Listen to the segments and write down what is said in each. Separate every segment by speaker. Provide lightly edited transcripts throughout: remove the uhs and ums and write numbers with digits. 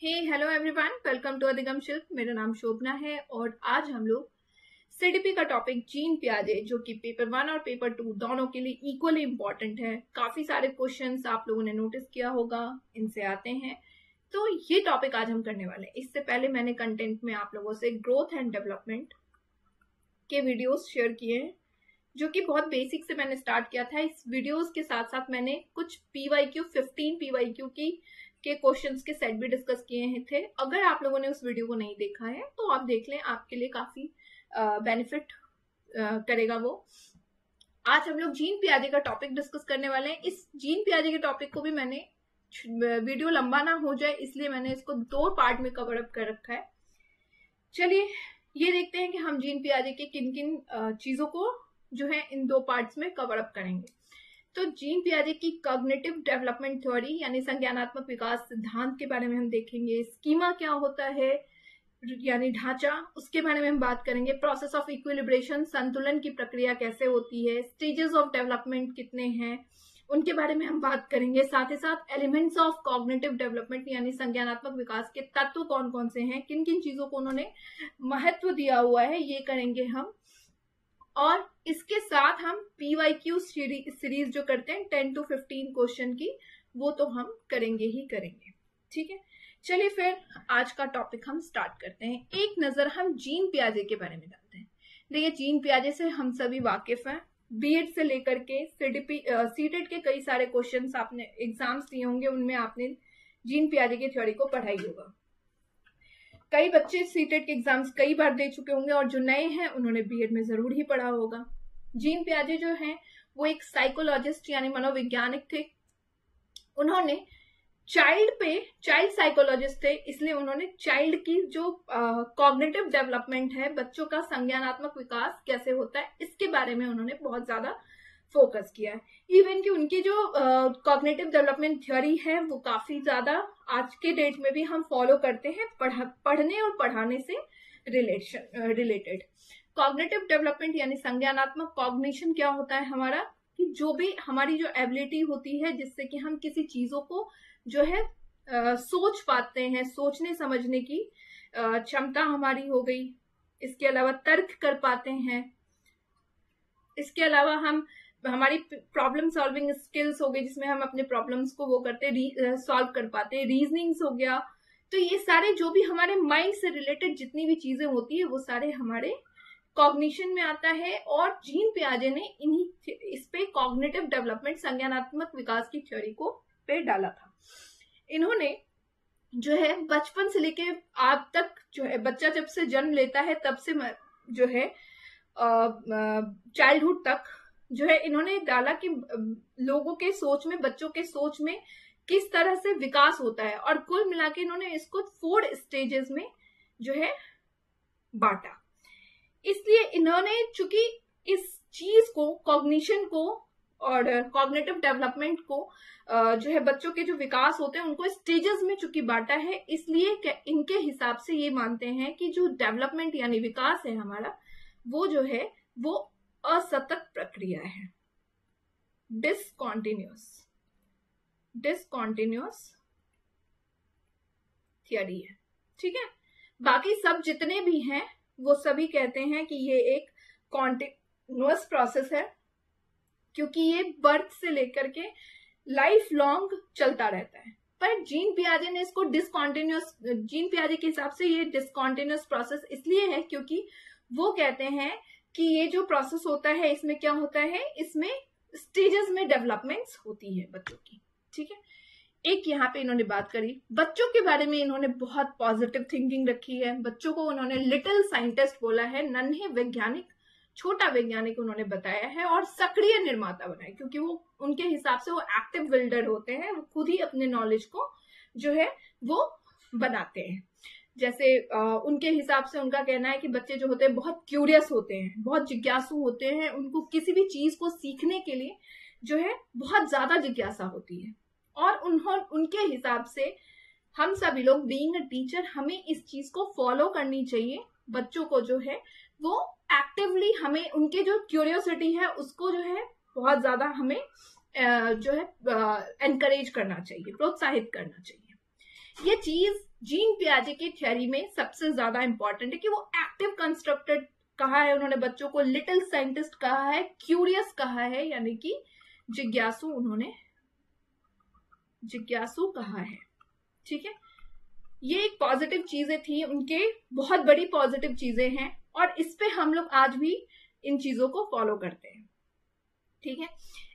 Speaker 1: Hello everyone, welcome to अधिगम शिल्प। मेरा नाम शोभना है और आज हम लोग सीडीपी का टॉपिक जीन पियाजे, जो कि पेपर 1 और पेपर 2 दोनों के लिए इक्वली इम्पोर्टेंट है। काफी सारे क्वेश्चंस आप लोगों ने नोटिस किया होगा, इनसे आते हैं। तो ये टॉपिक आज हम करने वाले हैं। इससे पहले मैंने कंटेंट में आप लोगों से ग्रोथ एंड डेवलपमेंट के वीडियोस शेयर किए हैं, जो कि बहुत बेसिक से मैंने स्टार्ट किया था। इस वीडियोस के साथ साथ मैंने कुछ PYQ 15 PYQ के क्वेश्चंस के सेट भी डिस्कस किए थे। अगर आप लोगों ने उस वीडियो को नहीं देखा है तो आप देख लें, आपके लिए काफी बेनिफिट करेगा वो। आज हम लोग जीन पियाजे का टॉपिक डिस्कस करने वाले हैं। इस जीन पियाजे के टॉपिक को भी मैंने, वीडियो लंबा ना हो जाए इसलिए मैंने इसको 2 पार्ट में कवर अप कर रखा है। चलिए ये देखते हैं कि हम जीन पियाजे के किन किन चीजों को जो है इन 2 पार्ट्स में कवर अप करेंगे। तो जीन पियाजे की कॉग्निटिव डेवलपमेंट थ्योरी यानी संज्ञानात्मक विकास सिद्धांत के बारे में हम देखेंगे। स्कीमा क्या होता है यानी ढांचा, उसके बारे में हम बात करेंगे। प्रोसेस ऑफ इक्विलिब्रेशन, संतुलन की प्रक्रिया कैसे होती है। स्टेजेस ऑफ डेवलपमेंट कितने हैं, उनके बारे में हम बात करेंगे। साथ ही साथ एलिमेंट्स ऑफ कॉग्निटिव डेवलपमेंट यानी संज्ञानात्मक विकास के तत्व कौन कौन से हैं, किन किन चीजों को उन्होंने महत्व दिया हुआ है, ये करेंगे हम। और इसके साथ हम PYQ सीरीज जो करते हैं 10 to 15 क्वेश्चन की, वो तो हम करेंगे ही करेंगे। ठीक है, चलिए फिर आज का टॉपिक हम स्टार्ट करते हैं। एक नजर हम जीन पियाजे के बारे में डालते हैं। देखिए, जीन पियाजे से हम सभी वाकिफ हैं। बीएड से लेकर के सीटेट के कई सारे क्वेश्चंस आपने एग्जाम्स दिए होंगे, उनमें आपने जीन पियाजे की थ्योरी को पढ़ाई होगा। कई बच्चे सीटेट के एग्जाम्स कई बार दे चुके होंगे और जो नए हैं उन्होंने बीएड में जरूर ही पढ़ा होगा। जीन पियाजे जो हैं वो एक साइकोलॉजिस्ट यानी मनोवैज्ञानिक थे। उन्होंने चाइल्ड साइकोलॉजिस्ट थे, इसलिए उन्होंने चाइल्ड की जो कॉग्निटिव डेवलपमेंट है, बच्चों का संज्ञानात्मक विकास कैसे होता है, इसके बारे में उन्होंने बहुत ज्यादा फोकस किया है। इवन कि उनकी जो कॉग्निटिव डेवलपमेंट थ्योरी है वो काफी ज्यादा आज के डेट में भी हम फॉलो करते हैं, पढ़ने और पढ़ाने से रिलेटेड। कॉग्निटिव डेवलपमेंट यानी संज्ञानात्मक कॉग्निशन क्या होता है हमारा, कि जो भी हमारी जो एबिलिटी होती है जिससे कि हम किसी चीजों को जो है सोच पाते हैं, सोचने समझने की क्षमता हमारी हो गई। इसके अलावा तर्क कर पाते हैं। इसके अलावा हमारी प्रॉब्लम सॉल्विंग स्किल्स हो गई, जिसमें हम अपने प्रॉब्लम्स को वो करते सॉल्व कर पाते हैं। रीजनिंग्स हो गया। तो ये सारे जो भी हमारे माइंड से रिलेटेड जितनी भी चीजें होती है वो सारे हमारे कॉग्निशन में आता है। और जीन पियाजे ने इस पे कॉग्निटिव डेवलपमेंट संज्ञानात्मक विकास की थ्योरी को पे डाला था। इन्होंने जो है बचपन से लेके आज तक जो है, बच्चा जब से जन्म लेता है तब से जो है चाइल्डहुड तक जो है इन्होंने डाला कि लोगों के सोच में, बच्चों के सोच में किस तरह से विकास होता है। और कुल मिला के इन्होंने इसको 4 स्टेजेस में जो है बांटा। इसलिए इन्होंने चूंकि इस चीज को, कॉग्निशन को और कॉग्निटिव डेवलपमेंट को जो है बच्चों के जो विकास होते हैं उनको स्टेजेस में चूंकि बांटा है, इसलिए इनके हिसाब से ये मानते हैं कि जो डेवलपमेंट यानी विकास है हमारा, वो जो है वो असतत प्रक्रिया है, डिसकॉन्टिन्यूअस थियरी है। ठीक है, बाकी सब जितने भी हैं वो सभी कहते हैं कि ये एक कॉन्टिन्यूअस प्रोसेस है, क्योंकि ये बर्थ से लेकर के लाइफ लॉन्ग चलता रहता है। पर जीन पियाजे ने इसको डिसकॉन्टिन्यूअस, जीन पियाजे के हिसाब से ये डिसकॉन्टिन्यूअस प्रोसेस इसलिए है क्योंकि वो कहते हैं कि ये जो प्रोसेस होता है इसमें क्या होता है, इसमें स्टेजेस में डेवलपमेंट्स होती है बच्चों की। ठीक है, एक यहाँ पे इन्होंने बात करी बच्चों के बारे में, इन्होंने बहुत पॉजिटिव थिंकिंग रखी है। बच्चों को उन्होंने लिटिल साइंटिस्ट बोला है, नन्हे वैज्ञानिक, छोटा वैज्ञानिक उन्होंने बताया है, और सक्रिय निर्माता बनाया, क्योंकि वो उनके हिसाब से वो एक्टिव बिल्डर होते हैं, वो खुद ही अपने नॉलेज को जो है वो बनाते हैं। जैसे उनके हिसाब से उनका कहना है कि बच्चे जो होते हैं बहुत क्यूरियस होते हैं, बहुत जिज्ञासु होते हैं, उनको किसी भी चीज को सीखने के लिए जो है बहुत ज्यादा जिज्ञासा होती है। और उनके हिसाब से हम सभी लोग बीइंग अ टीचर, हमें इस चीज को फॉलो करनी चाहिए। बच्चों को जो है वो एक्टिवली, हमें उनके जो क्यूरियोसिटी है उसको जो है बहुत ज्यादा हमें जो है एनकरेज करना चाहिए, प्रोत्साहित करना चाहिए। ये चीज जीन पियाजे की थ्योरी में सबसे ज्यादा इंपॉर्टेंट है कि वो एक्टिव कंस्ट्रक्टर कहा है उन्होंने बच्चों को, लिटिल साइंटिस्ट कहा है, क्यूरियस कहा है, यानी कि जिज्ञासु, उन्होंने जिज्ञासु कहा है। ठीक है, ये एक पॉजिटिव चीजें थी उनके, बहुत बड़ी पॉजिटिव चीजें हैं और इस पे हम लोग आज भी इन चीजों को फॉलो करते हैं। ठीक है,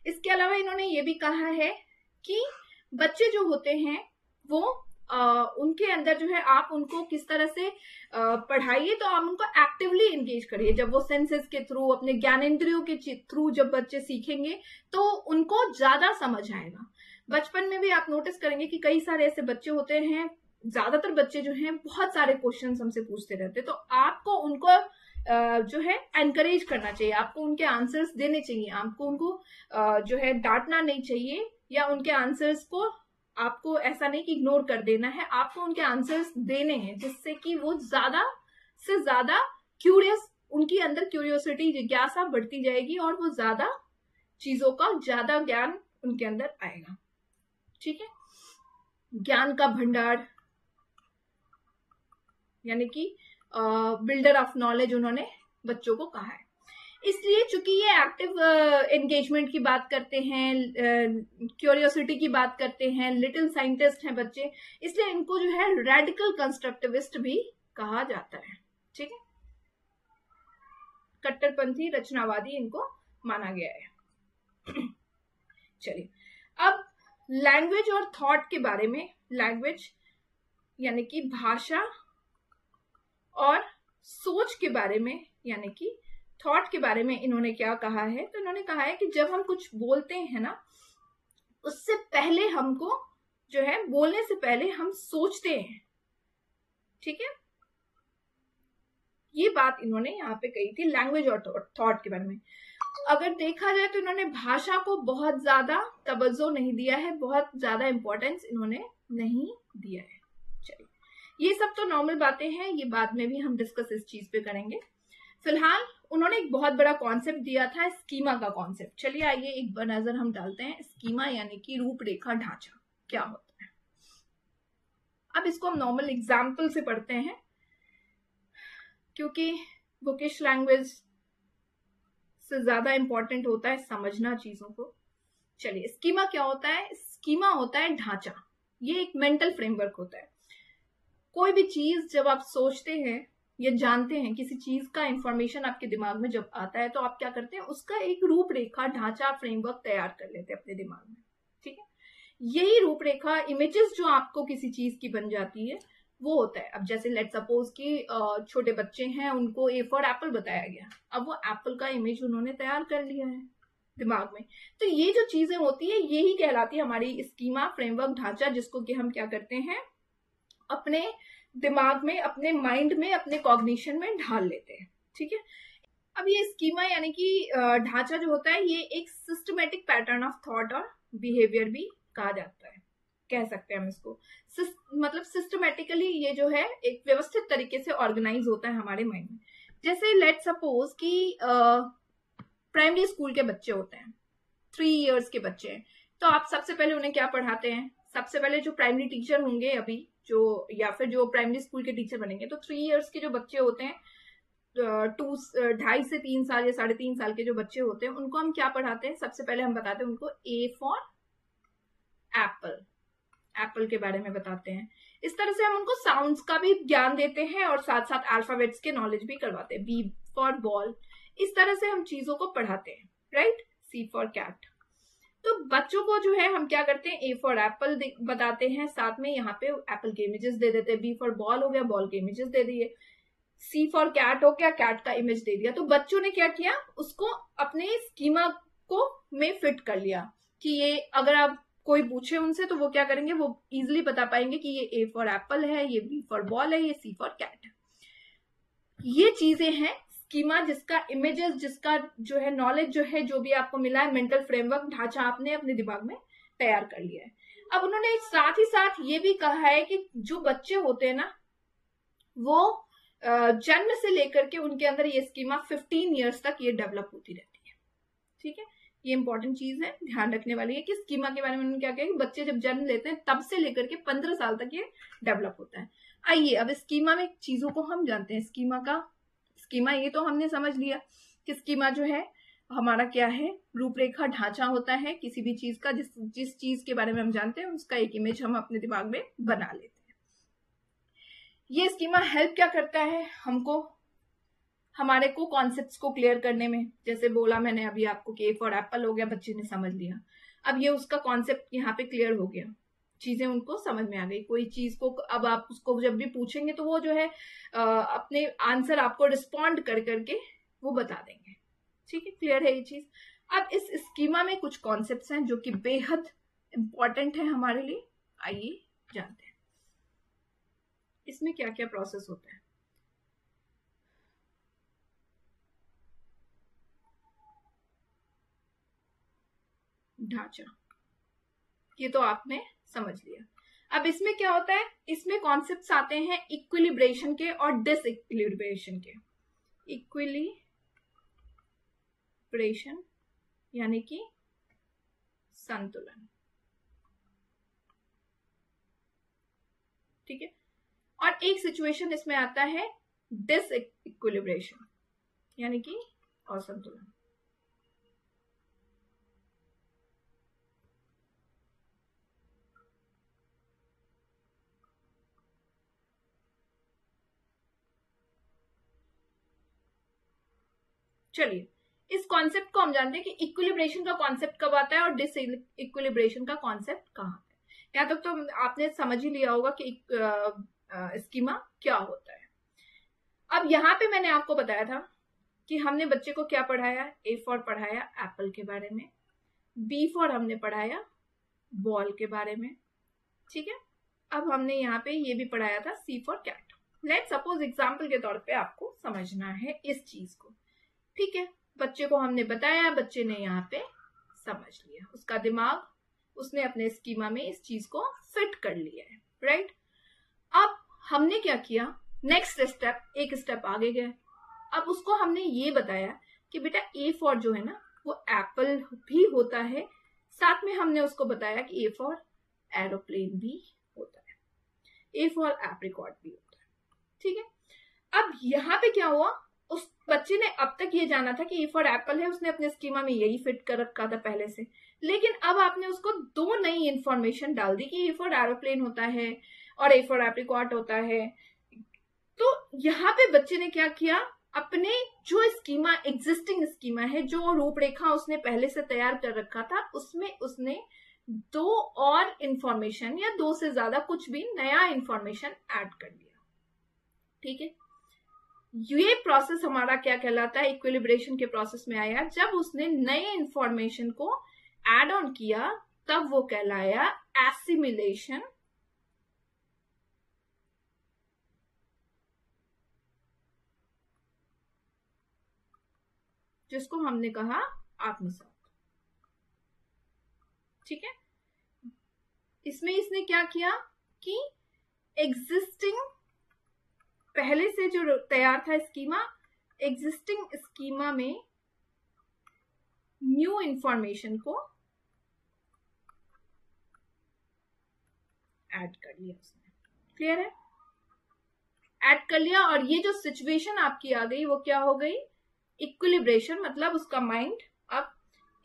Speaker 1: इसके अलावा इन्होंने ये भी कहा है कि बच्चे जो होते हैं वो उनके अंदर जो है आप उनको किस तरह से पढ़ाइए, तो आप उनको एक्टिवली एंगेज करिए। जब वो सेंसेस के थ्रू, अपने ज्ञानेंद्रियों के थ्रू जब बच्चे सीखेंगे तो उनको ज्यादा समझ आएगा। बचपन में भी आप नोटिस करेंगे कि कई सारे ऐसे बच्चे होते हैं, ज्यादातर बच्चे जो हैं बहुत सारे क्वेश्चंस हमसे पूछते रहते हैं, तो आपको उनको जो है एनकरेज करना चाहिए, आपको उनके आंसर्स देने चाहिए, आपको उनको जो है डांटना नहीं चाहिए या उनके आंसर्स को आपको ऐसा नहीं कि इग्नोर कर देना है, आपको उनके आंसर्स देने हैं जिससे कि वो ज्यादा से ज्यादा क्यूरियस, उनके अंदर क्यूरियोसिटी, जिज्ञासा बढ़ती जाएगी और वो ज्यादा चीजों का ज्यादा ज्ञान उनके अंदर आएगा। ठीक है, ज्ञान का भंडार यानी कि बिल्डर ऑफ नॉलेज उन्होंने बच्चों को कहा है। इसलिए चूंकि ये एक्टिव एंगेजमेंट की बात करते हैं, क्यूरियोसिटी की बात करते हैं, लिटिल साइंटिस्ट हैं बच्चे, इसलिए इनको जो है रेडिकल कंस्ट्रक्टिविस्ट भी कहा जाता है। ठीक है, कट्टरपंथी रचनावादी इनको माना गया है। चलिए, अब लैंग्वेज और थॉट के बारे में, लैंग्वेज यानी कि भाषा और सोच के बारे में यानी कि थॉट के बारे में इन्होंने क्या कहा है, तो इन्होंने कहा है कि जब हम कुछ बोलते हैं ना, उससे पहले हमको जो है, बोलने से पहले हम सोचते हैं। ठीक है, ये बात इन्होंने यहाँ पे कही थी लैंग्वेज और थॉट के बारे में। अगर देखा जाए तो इन्होंने भाषा को बहुत ज्यादा तवज्जो नहीं दिया है, बहुत ज्यादा इंपॉर्टेंस इन्होंने नहीं दिया है। चलिए, ये सब तो नॉर्मल बातें हैं, ये बाद में भी हम डिस्कस इस चीज पे करेंगे। फिलहाल उन्होंने एक बहुत बड़ा कॉन्सेप्ट दिया था, स्कीमा का कॉन्सेप्ट। चलिए आइए एक नजर हम डालते हैं, स्कीमा यानी कि रूपरेखा, ढांचा क्या होता है। अब इसको हम नॉर्मल एग्जाम्पल से पढ़ते हैं क्योंकि बुकिश लैंग्वेज से ज्यादा इंपॉर्टेंट होता है समझना चीजों को। चलिए, स्कीमा क्या होता है? स्कीमा होता है ढांचा, ये एक मेंटल फ्रेमवर्क होता है। कोई भी चीज जब आप सोचते हैं या जानते हैं, किसी चीज का इंफॉर्मेशन आपके दिमाग में जब आता है तो आप क्या करते हैं, उसका एक रूपरेखा, ढांचा, फ्रेमवर्क तैयार कर लेते हैं अपने दिमाग में। ठीक है, यही रूपरेखा, इमेजेस जो आपको किसी चीज की बन जाती है वो होता है। अब जैसे लेट सपोज कि छोटे बच्चे हैं, उनको ए फॉर एप्पल बताया गया, अब वो एप्पल का इमेज उन्होंने तैयार कर लिया है दिमाग में। तो ये जो चीजें होती है यही कहलाती है हमारी स्कीमा, फ्रेमवर्क, ढांचा, जिसको कि हम क्या करते हैं, अपने दिमाग में, अपने माइंड में, अपने कॉग्निशन में ढाल लेते हैं। ठीक है, अब ये स्कीमा यानी कि ढांचा जो होता है, ये एक सिस्टमेटिक पैटर्न ऑफ थॉट और बिहेवियर भी कहा जाता है, कह सकते हैं हम इसको। मतलब सिस्टमेटिकली ये जो है एक व्यवस्थित तरीके से ऑर्गेनाइज होता है हमारे माइंड में। जैसे लेट सपोज कि प्राइमरी स्कूल के बच्चे होते हैं, 3 इयर्स के बच्चे हैं, तो आप सबसे पहले उन्हें क्या पढ़ाते हैं? सबसे पहले जो प्राइमरी टीचर होंगे अभी, जो या फिर जो प्राइमरी स्कूल के टीचर बनेंगे, तो 3 इयर्स के जो बच्चे होते हैं, 2.5 से 3 साल या 3.5 साल के जो बच्चे होते हैं, उनको हम क्या पढ़ाते हैं? सबसे पहले हम बताते हैं उनको ए फॉर एप्पल, एप्पल के बारे में बताते हैं। इस तरह से हम उनको साउंड्स का भी ज्ञान देते हैं और साथ साथ अल्फाबेट्स के नॉलेज भी करवाते हैं। बी फॉर बॉल, इस तरह से हम चीजों को पढ़ाते हैं, राइट? C for cat. तो बच्चों को जो है हम क्या करते हैं, ए फॉर एप्पल बताते हैं, साथ में यहाँ पे एप्पल के इमेजेस दे देते हैं। बी फॉर बॉल हो गया, बॉल के इमेजेस दे दिए। सी फॉर कैट हो गया, कैट का इमेज दे दिया। तो बच्चों ने क्या किया, उसको अपने स्कीमा को में फिट कर लिया कि ये, अगर आप कोई पूछे उनसे तो वो क्या करेंगे, वो इजिली बता पाएंगे कि ये ए फॉर एप्पल है, ये बी फॉर बॉल है, ये सी फॉर कैट है। ये चीजें हैं स्कीमा, जिसका इमेजेस, जिसका जो है नॉलेज, जो है जो भी आपको मिला है, मेंटल फ्रेमवर्क, ढांचा आपने अपने दिमाग में तैयार कर लिया है। अब उन्होंने साथ ही साथ ये भी कहा है कि जो बच्चे होते हैं ना, वो जन्म से लेकर के उनके अंदर ये स्कीमा 15 इयर्स तक ये डेवलप होती रहती है। ठीक है, ये इंपॉर्टेंट चीज है, ध्यान रखने वाली है कि स्कीमा के बारे में उन्होंने क्या कहा कि बच्चे जब जन्म लेते हैं तब से लेकर के 15 साल तक ये डेवलप होता है। आइए अब स्कीमा में चीजों को हम जानते हैं। स्कीमा ये तो हमने समझ लिया कि स्कीमा जो है हमारा क्या है, रूपरेखा ढांचा होता है किसी भी चीज का, जिस चीज के बारे में हम जानते हैं उसका एक इमेज हम अपने दिमाग में बना लेते हैं। ये स्कीमा हेल्प क्या करता है हमको, हमारे को कॉन्सेप्ट्स को क्लियर करने में। जैसे बोला मैंने अभी आपको कि ए फॉर एप्पल हो गया, बच्चे ने समझ लिया। अब ये उसका कॉन्सेप्ट यहाँ पे क्लियर हो गया, चीजें उनको समझ में आ गई। कोई चीज को अब आप उसको जब भी पूछेंगे तो वो जो है अपने आंसर आपको रिस्पॉन्ड कर करके वो बता देंगे। ठीक है, क्लियर है ये चीज। अब इस स्कीमा में कुछ कॉन्सेप्ट्स हैं जो कि बेहद इंपॉर्टेंट है हमारे लिए। आइए जानते हैं इसमें क्या क्या प्रोसेस होता है। ढांचा ये तो आपने समझ लिया। अब इसमें क्या होता है, इसमें कॉन्सेप्ट्स आते हैं इक्विलिब्रेशन के और डिसइक्विलिब्रेशन के। इक्विलिब्रेशन यानी कि संतुलन, ठीक है। और एक सिचुएशन इसमें आता है डिसइक्विलिब्रेशन यानी कि असंतुलन। चलिए इस कॉन्सेप्ट को हम जानते हैं कि इक्विलिब्रेशन का कॉन्सेप्ट कब आता है और डिसइक्विलिब्रेशन का कॉन्सेप्ट कहाँ आता है। यहाँ तक तो आपने समझ ही लिया होगा कि स्कीमा क्या होता है। अब यहाँ पे मैंने आपको बताया था कि हमने बच्चे को क्या पढ़ाया, ए फॉर पढ़ाया एप्पल के बारे में, बी फॉर हमने पढ़ाया बॉल के बारे में, ठीक है। अब हमने यहाँ पे ये भी पढ़ाया था C for cat. Let suppose example के तौर पे आपको समझना है इस चीज को, ठीक है। बच्चे को हमने बताया, बच्चे ने यहाँ पे समझ लिया, उसका दिमाग उसने अपने स्कीमा में इस चीज को फिट कर लिया है, राइट। अब हमने क्या किया, नेक्स्ट स्टेप, एक स्टेप आगे गए। अब उसको हमने ये बताया कि बेटा ए फॉर जो है ना वो एप्पल भी होता है, साथ में हमने उसको बताया कि ए फॉर एरोप्लेन भी होता है, ए फॉर एप्रिकॉट भी होता है, ठीक है। अब यहाँ पे क्या हुआ, उस बच्चे ने अब तक ये जाना था कि ए फॉर एप्पल है, उसने अपने स्कीमा में यही फिट कर रखा था पहले से। लेकिन अब आपने उसको दो नई इंफॉर्मेशन डाल दी कि ए फॉर एरोप्लेन होता है और ए फॉर एप्रिकॉट होता है। तो यहाँ पे बच्चे ने क्या किया, अपने जो स्कीमा, एग्जिस्टिंग स्कीमा है, जो रूपरेखा उसने पहले से तैयार कर रखा था, उसमें उसने दो और इंफॉर्मेशन या दो से ज्यादा कुछ भी नया इंफॉर्मेशन ऐड कर लिया, ठीक है। ये प्रोसेस हमारा क्या कहलाता है, इक्विलिब्रेशन के प्रोसेस में आया। जब उसने नए इंफॉर्मेशन को ऐड ऑन किया तब वो कहलाया एसिमिलेशन, जिसको हमने कहा आत्मसात, ठीक है। इसमें इसने क्या किया कि एग्जिस्टिंग, पहले से जो तैयार था स्कीमा, एग्जिस्टिंग स्कीमा में न्यू इंफॉर्मेशन को ऐड कर लिया उसने, क्लियर है, ऐड कर लिया। और ये जो सिचुएशन आपकी आ गई वो क्या हो गई, इक्विलिब्रेशन, मतलब उसका माइंड अब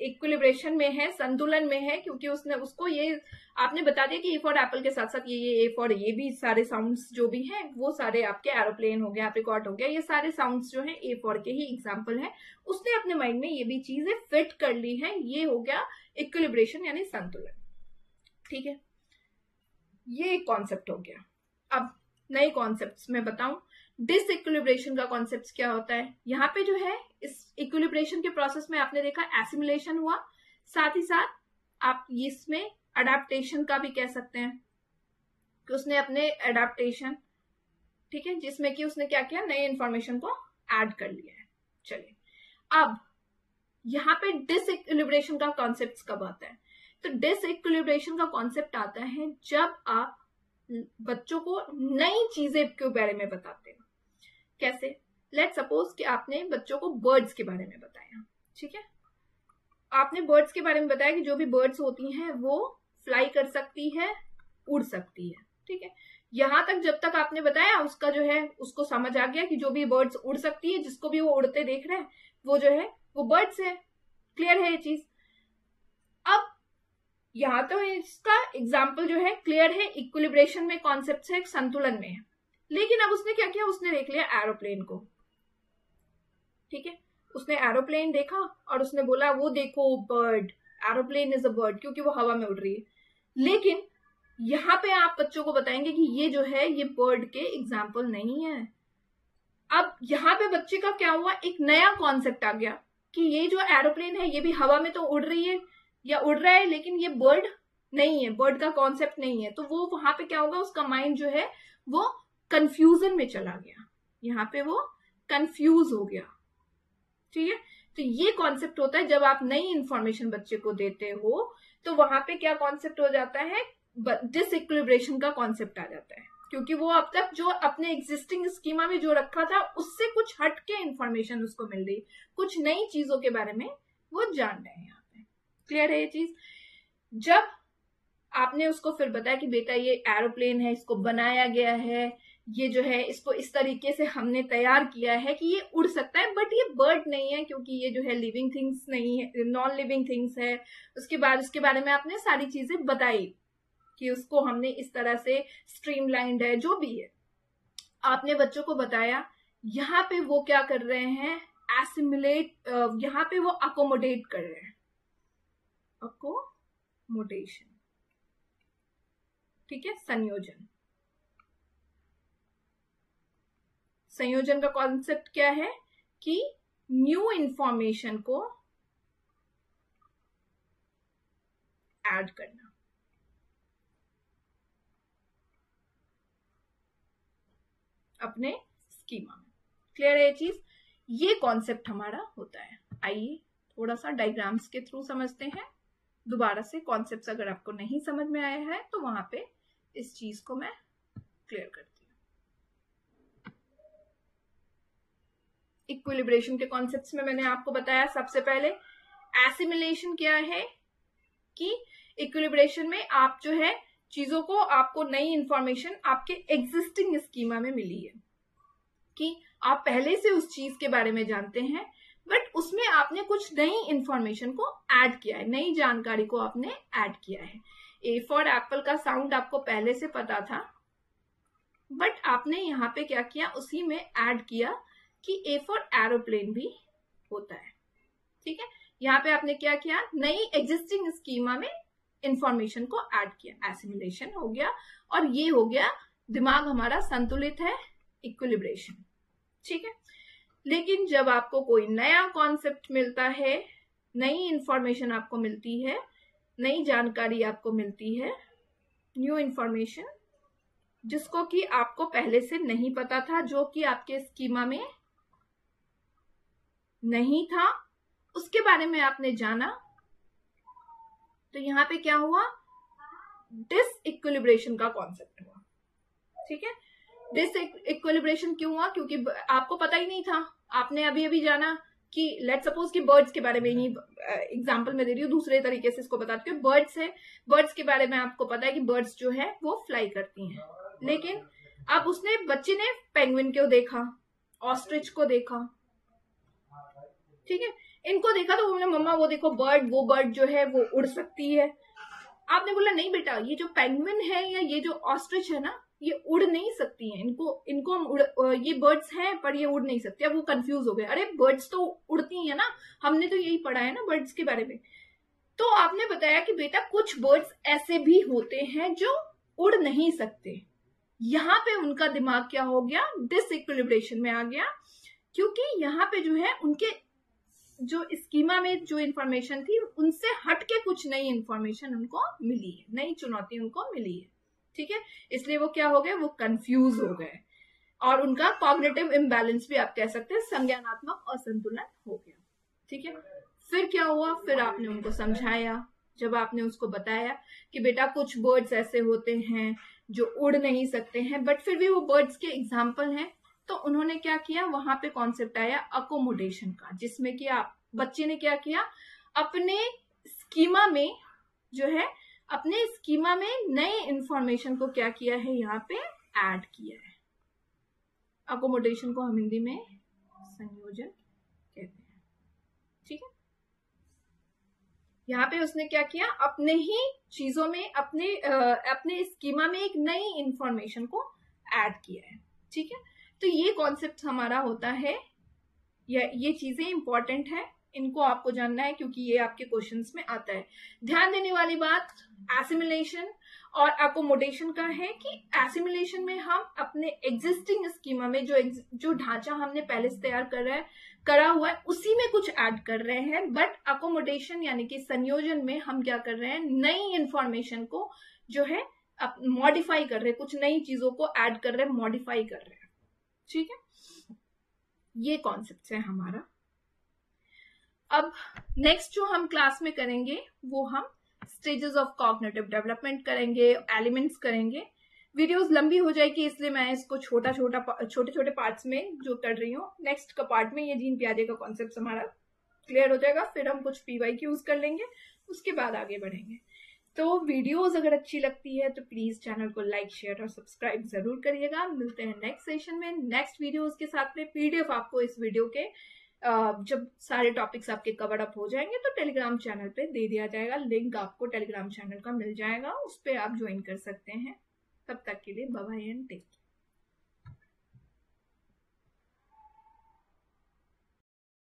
Speaker 1: इक्विलिब्रेशन में है, संतुलन में है, क्योंकि उसने उसको ये आपने बता दिया कि ए फॉर एप्पल के साथ साथ ये ए फॉर ये भी सारे साउंड्स जो भी हैं वो सारे आपके एरोप्लेन हो गया, एप्रिकॉट हो गया, ये सारे साउंड्स जो हैं ए फॉर के ही एग्जाम्पल हैं। उसने अपने माइंड में ये भी चीजें फिट कर ली हैं, ये हो गया इक्विलिब्रेशन यानी संतुलन, ठीक है। ये एक कॉन्सेप्ट हो गया। अब नए कॉन्सेप्ट में बताऊं, डिसइक्विलिब्रेशन का कॉन्सेप्ट क्या होता है। यहाँ पे जो है इस इक्विलिब्रेशन के प्रोसेस में आपने देखा एसिमिलेशन हुआ, साथ ही साथ आप इसमें अडेप्टेशन का भी कह सकते हैं कि उसने अपने अडेप्टेशन, ठीक है, जिसमें कि उसने क्या किया, नए इंफॉर्मेशन को ऐड कर लिया है। चलिए अब यहाँ पे डिसइक्विलिब्रेशन का कॉन्सेप्ट कब आता है, तो डिसइक्विलिब्रेशन का कॉन्सेप्ट आता है जब आप बच्चों को नई चीजें के बारे में बताते हैं। कैसे, लेट सपोज कि आपने बच्चों को बर्ड्स के बारे में बताया, ठीक है। आपने बर्ड्स के बारे में बताया कि जो भी बर्ड्स होती हैं वो फ्लाई कर सकती है, उड़ सकती है, ठीक है। यहां तक जब तक आपने बताया उसका जो है उसको समझ आ गया कि जो भी बर्ड्स उड़ सकती है, जिसको भी वो उड़ते देख रहे हैं वो जो है वो बर्ड्स है। क्लियर है ये चीज? अब यहां तो इसका एग्जाम्पल जो है क्लियर है, इक्विलिब्रेशन में कॉन्सेप्ट है, संतुलन में है। लेकिन अब उसने क्या किया, उसने देख लिया एरोप्लेन को, ठीक है। उसने एरोप्लेन देखा और उसने बोला वो देखो bird, aeroplane is a bird, क्योंकि वो हवा में उड़ रही है। लेकिन यहाँ पे आप बच्चों को बताएंगे कि ये जो है ये बर्ड के एग्जाम्पल नहीं है। अब यहाँ पे बच्चे का क्या हुआ, एक नया कॉन्सेप्ट आ गया कि ये जो एरोप्लेन है ये भी हवा में तो उड़ रही है या उड़ रहा है, लेकिन ये बर्ड नहीं है, बर्ड का कॉन्सेप्ट नहीं है। तो वो वहां पे क्या होगा, उसका माइंड जो है वो कंफ्यूजन में चला गया, यहाँ पे वो कंफ्यूज हो गया, ठीक है। तो ये कॉन्सेप्ट होता है जब आप नई इंफॉर्मेशन बच्चे को देते हो, तो वहां पे क्या कॉन्सेप्ट हो जाता है, डिसइक्विलिब्रेशन का कॉन्सेप्ट आ जाता है, क्योंकि वो अब तक जो अपने एग्जिस्टिंग स्कीमा में जो रखा था उससे कुछ हट के इंफॉर्मेशन उसको मिल रही, कुछ नई चीजों के बारे में वो जान रहे हैं यहाँ पे। क्लियर है ये चीज? जब आपने उसको फिर बताया कि बेटा ये एरोप्लेन है, इसको बनाया गया है, ये जो है इसको इस तरीके से हमने तैयार किया है कि ये उड़ सकता है, बट ये बर्ड नहीं है, क्योंकि ये जो है लिविंग थिंग्स नहीं है, नॉन लिविंग थिंग्स है। उसके बाद उसके बारे में आपने सारी चीजें बताई कि उसको हमने इस तरह से स्ट्रीमलाइंड है, जो भी है आपने बच्चों को बताया। यहाँ पे वो क्या कर रहे हैं, एसिमुलेट, यहाँ पे वो अकोमोडेट कर रहे हैं, अकोमोडेशन, ठीक है। संयोजन, संयोजन का कॉन्सेप्ट क्या है कि न्यू इंफॉर्मेशन को ऐड करना, अपने स्कीमा में। क्लियर है ये चीज? ये कॉन्सेप्ट हमारा होता है। आइए थोड़ा सा डायग्राम्स के थ्रू समझते हैं दोबारा से। कॉन्सेप्ट्स अगर आपको नहीं समझ में आया है तो वहां पे इस चीज को मैं क्लियर करती हूँ। इक्विलिब्रेशन के कॉन्सेप्ट्स में मैंने आपको बताया सबसे पहले एसिमिलेशन क्या है, कि इक्विलिब्रेशन में आप जो है चीजों को, आपको नई इंफॉर्मेशन आपके एग्जिस्टिंग स्कीमा में मिली है, कि आप पहले से उस चीज के बारे में जानते हैं, बट उसमें आपने कुछ नई इंफॉर्मेशन को ऐड किया है, नई जानकारी को आपने ऐड किया है। ए फॉर एप्पल का साउंड आपको पहले से पता था, बट आपने यहाँ पे क्या किया, उसी में ऐड किया कि ए फॉर एरोप्लेन भी होता है, ठीक है। यहाँ पे आपने क्या किया, नई एग्जिस्टिंग स्कीमा में इंफॉर्मेशन को ऐड किया, एसिमिलेशन हो गया, और ये हो गया दिमाग हमारा संतुलित है, इक्विलिब्रेशन, ठीक है। लेकिन जब आपको कोई नया कॉन्सेप्ट मिलता है, नई इंफॉर्मेशन आपको मिलती है, नई जानकारी आपको मिलती है, न्यू इंफॉर्मेशन, जिसको कि आपको पहले से नहीं पता था, जो कि आपके स्कीमा में नहीं था, उसके बारे में आपने जाना, तो यहाँ पे क्या हुआ, डिसइक्विलिब्रेशन का कॉन्सेप्ट हुआ, ठीक है। डिसइक्विलिब्रेशन क्यों हुआ, क्योंकि आपको पता ही नहीं था, आपने अभी अभी जाना कि लेट्स सपोज कि बर्ड्स के बारे में ही एग्जांपल में दे रही हूँ, दूसरे तरीके से इसको बताती हूँ। बर्ड्स है, बर्ड्स के बारे में आपको पता है कि बर्ड्स जो है वो फ्लाई करती हैं, लेकिन अब उसने, बच्चे ने पेंगुइन को देखा, ऑस्ट्रिच को देखा, ठीक है, इनको देखा, तो बोले मम्मा वो देखो बर्ड, वो बर्ड जो है वो उड़ सकती है। आपने बोला नहीं बेटा, ये जो पेंगुइन है या ये जो ऑस्ट्रिच है ना, ये उड़ नहीं सकती हैं, इनको हम ये बर्ड्स हैं पर ये उड़ नहीं सकते। अब वो कंफ्यूज हो गए, अरे बर्ड्स तो उड़ती हैं ना, हमने तो यही पढ़ा है ना बर्ड्स के बारे में। तो आपने बताया कि बेटा कुछ बर्ड्स ऐसे भी होते हैं जो उड़ नहीं सकते। यहाँ पे उनका दिमाग क्या हो गया, डिसइक्विलिब्रेशन में आ गया, क्योंकि यहाँ पे जो है उनके जो स्कीमा में जो इंफॉर्मेशन थी उनसे हटके कुछ नई इंफॉर्मेशन उनको मिली है, नई चुनौती उनको मिली है, ठीक है। इसलिए वो क्या हो गए, वो कंफ्यूज हो गए, और उनका कॉग्निटिव इम्बैलेंस भी आप कह सकते हैं, संज्ञानात्मक असंतुलन हो गया, ठीक है। फिर क्या हुआ, फिर आपने उनको समझाया, जब आपने उसको बताया कि बेटा कुछ बर्ड्स ऐसे होते हैं जो उड़ नहीं सकते हैं, बट फिर भी वो बर्ड्स के एग्जाम्पल हैं, तो उन्होंने क्या किया, वहां पे कॉन्सेप्ट आया अकोमोडेशन का, जिसमें कि आप बच्चे ने क्या किया, अपने स्कीमा में जो है, अपने स्कीमा में नए इंफॉर्मेशन को क्या किया है, यहाँ पे ऐड किया है। अकोमोडेशन को हम हिंदी में संयोजन कहते हैं, ठीक है। यहाँ पे उसने क्या किया, अपने ही चीजों में, अपने स्कीमा में एक नई इंफॉर्मेशन को ऐड किया है, ठीक है। तो ये कॉन्सेप्ट हमारा होता है, ये चीजें इंपॉर्टेंट है, इनको आपको जानना है क्योंकि ये आपके क्वेश्चंस में आता है। ध्यान देने वाली बात एसिमिलेशन और अकोमोडेशन का है कि एसिमिलेशन में हम अपने एग्जिस्टिंग स्कीमा में जो ढांचा हमने पहले से तैयार करा हुआ है उसी में कुछ ऐड कर रहे हैं, बट अकोमोडेशन यानी कि संयोजन में हम क्या कर रहे हैं, नई इंफॉर्मेशन को जो है मॉडिफाई कर रहे हैं, कुछ नई चीजों को ऐड कर रहे हैं, मॉडिफाई कर रहे हैं, ठीक है। ये कॉन्सेप्ट है हमारा। अब नेक्स्ट जो हम क्लास में करेंगे वो हम स्टेजेस ऑफ कॉग्निटिव डेवलपमेंट करेंगे, एलिमेंट्स करेंगे। वीडियोस लंबी हो जाएगी इसलिए मैं इसको छोटे छोटे पार्ट्स में जो कर रही हूँ। नेक्स्ट का पार्ट में ये जीन पियाजे का कॉन्सेप्ट हमारा क्लियर हो जाएगा, फिर हम कुछ PYQs कर लेंगे, उसके बाद आगे बढ़ेंगे। तो वीडियोस अगर अच्छी लगती है तो प्लीज चैनल को लाइक, शेयर और सब्सक्राइब जरूर करिएगा। मिलते हैं नेक्स्ट सेशन में नेक्स्ट वीडियोस के साथ में। PDF आपको इस वीडियो के जब सारे टॉपिक्स आपके कवर अप हो जाएंगे तो टेलीग्राम चैनल पे दे दिया जाएगा, लिंक आपको टेलीग्राम चैनल का मिल जाएगा, उस पर आप ज्वाइन कर सकते हैं। तब तक के लिए bye bye and take care.